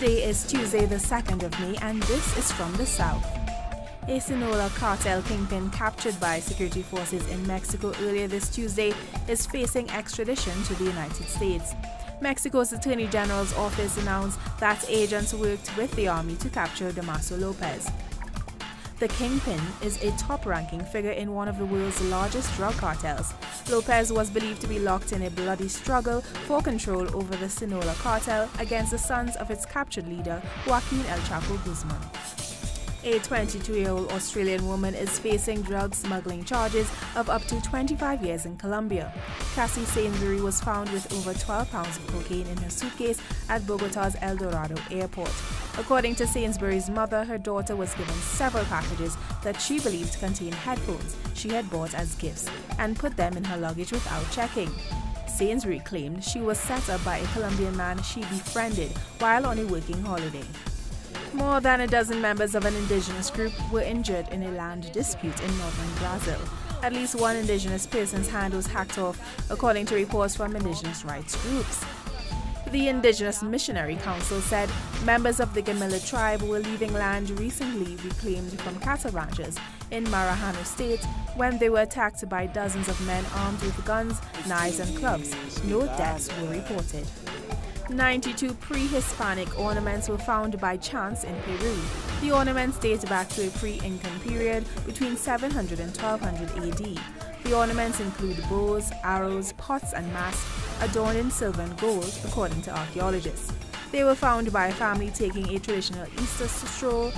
Today is Tuesday the 2nd of May and this is from the South. A Sonora cartel kingpin captured by security forces in Mexico earlier this Tuesday is facing extradition to the United States. Mexico's Attorney General's office announced that agents worked with the army to capture Damaso Lopez. The kingpin is a top-ranking figure in one of the world's largest drug cartels. Lopez was believed to be locked in a bloody struggle for control over the Sonora cartel against the sons of its captured leader, Joaquin El Chapo Guzman. A 22-year-old Australian woman is facing drug smuggling charges of up to 25 years in Colombia. Cassie Sainsbury was found with over 12 pounds of cocaine in her suitcase at Bogota's El Dorado airport. According to Sainsbury's mother, her daughter was given several packages that she believed contained headphones she had bought as gifts and put them in her luggage without checking. Sainsbury claimed she was set up by a Colombian man she befriended while on a working holiday. More than a dozen members of an indigenous group were injured in a land dispute in northern Brazil. At least one indigenous person's hand was hacked off, according to reports from indigenous rights groups. The Indigenous Missionary Council said members of the Gamila tribe were leaving land recently reclaimed from cattle ranchers in Maranhão State when they were attacked by dozens of men armed with guns, knives and clubs. No deaths were reported. 92 pre-Hispanic ornaments were found by chance in Peru. The ornaments date back to a pre-Incan period between 700 and 1200 AD. The ornaments include bows, arrows, pots and masks adorned in silver and gold, according to archaeologists. They were found by a family taking a traditional Easter stroll.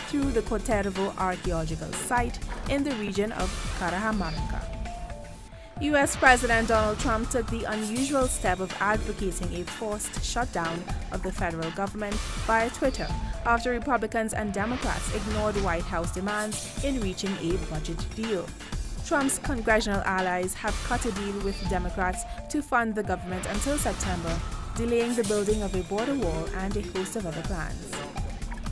Through the Cotervo archaeological site in the region of Cajamarca. U.S. President Donald Trump took the unusual step of advocating a forced shutdown of the federal government via Twitter after Republicans and Democrats ignored White House demands in reaching a budget deal. Trump's congressional allies have cut a deal with Democrats to fund the government until September, delaying the building of a border wall and a host of other plans.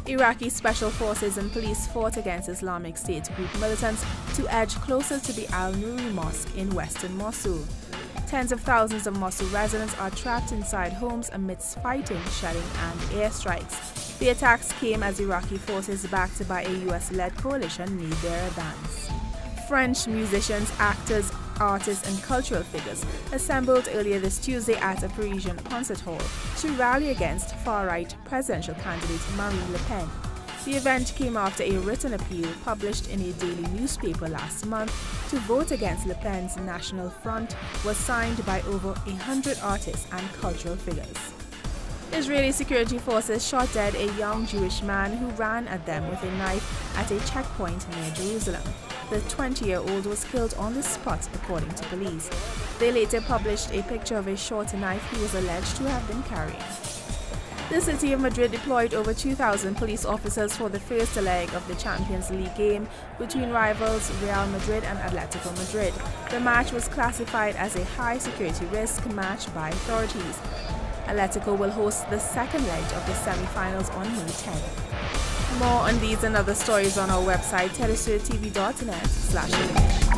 Iraqi Special Forces and police fought against Islamic State group militants to edge closer to the Al-Nuri Mosque in western Mosul. Tens of thousands of Mosul residents are trapped inside homes amidst fighting, shelling and airstrikes. The attacks came as Iraqi forces backed by a US-led coalition made their advance. French musicians, actors, artists and cultural figures assembled earlier this Tuesday at a Parisian concert hall to rally against far-right presidential candidate Marine Le Pen. The event came after a written appeal published in a daily newspaper last month to vote against Le Pen's National Front was signed by over 100 artists and cultural figures. Israeli security forces shot dead a young Jewish man who ran at them with a knife at a checkpoint near Jerusalem. The 20-year-old was killed on the spot, according to police. They later published a picture of a short knife he was alleged to have been carrying. The city of Madrid deployed over 2,000 police officers for the first leg of the Champions League game between rivals Real Madrid and Atletico Madrid. The match was classified as a high-security risk match by authorities. Atletico will host the second leg of the semi-finals on May 10th. More on these and other stories on our website telesurtv.net/English.